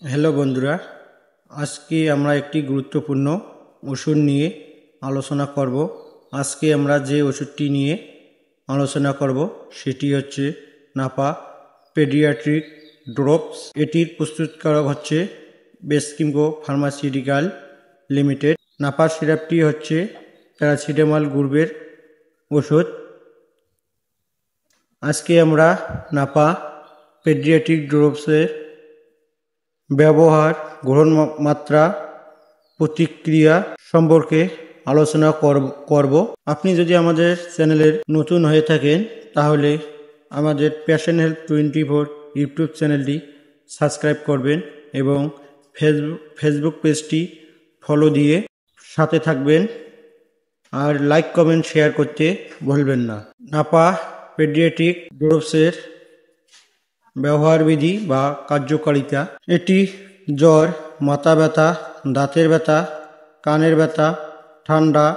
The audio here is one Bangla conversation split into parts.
হ্যালো বন্ধুরা, আজকে আমরা একটি গুরুত্বপূর্ণ ওষুধ নিয়ে আলোচনা করব। আজকে আমরা যে ওষুধটি নিয়ে আলোচনা করব সেটি হচ্ছে নাপা পেডিয়াট্রিক ড্রপস। এটির প্রস্তুতকারক হচ্ছে বেস্কিমকো ফার্মাসিউটিক্যাল লিমিটেড। নাপা সিরাপটি হচ্ছে প্যারাসিটামল গ্রুপের ওষুধ। আজকে আমরা নাপা পেডিয়াট্রিক ড্রপসের ব্যবহার, গ্রহণ মাত্রা, প্রতিক্রিয়া সম্পর্কে আলোচনা করব। আপনি যদি আমাদের চ্যানেলের নতুন হয়ে থাকেন তাহলে আমাদের প্যাশন হেলথ 24 ইউটিউব চ্যানেলটি সাবস্ক্রাইব করবেন এবং ফেসবুক পেজটি ফলো দিয়ে সাথে থাকবেন, আর লাইক কমেন্ট শেয়ার করতে ভুলবেন না। নাপা পেডিয়াট্রিক ড্রপসের ব্যবহার বিধি বা কার্যকারিতা। এটি জ্বর, মাথা ব্যথা, দাঁতের ব্যথা, কানের ব্যথা, ঠান্ডা,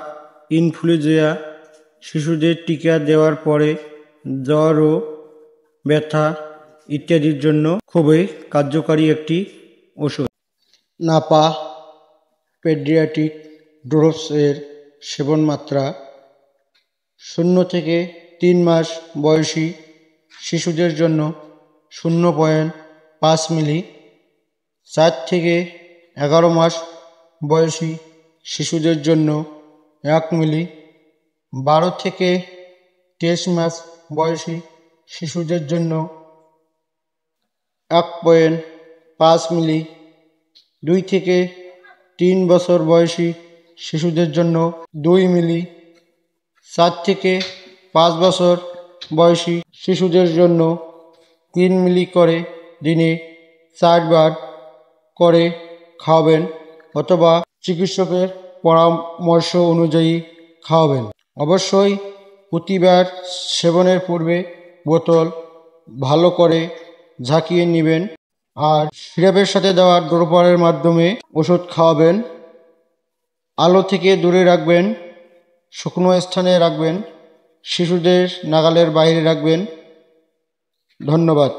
ইনফ্লুয়েঞ্জা, শিশুদের টিকা দেওয়ার পরে জ্বর ও ব্যথা ইত্যাদির জন্য খুবই কার্যকারী একটি ওষুধ। নাপা পেডিয়াট্রিক ড্রপস এর সেবন মাত্রা 0 থেকে 3 মাস বয়সী শিশুদের জন্য 0.5 মিলি, 4 থেকে 11 মাস বয়সী শিশুদের জন্য 1 মিলি, 12 থেকে 23 মাস বয়সী শিশুদের জন্য 1.5 মিলি, 2 থেকে 3 বছর বয়সী শিশুদের জন্য 2 মিলি, 4 থেকে 5 বছর বয়সী শিশুদের জন্য 3 মিলি করে দিনে 4 বার করে খাওয়াবেন অথবা চিকিৎসকের পরামর্শ অনুযায়ী খাওয়াবেন। অবশ্যই প্রতিবার সেবনের পূর্বে বোতল ভালো করে ঝাঁকিয়ে নেবেন, আর সিরাপের সাথে দেওয়া ড্রপারের মাধ্যমে ওষুধ খাওয়াবেন। আলো থেকে দূরে রাখবেন, শুকনো স্থানে রাখবেন, শিশুদের নাগালের বাইরে রাখবেন। ধন্যবাদ।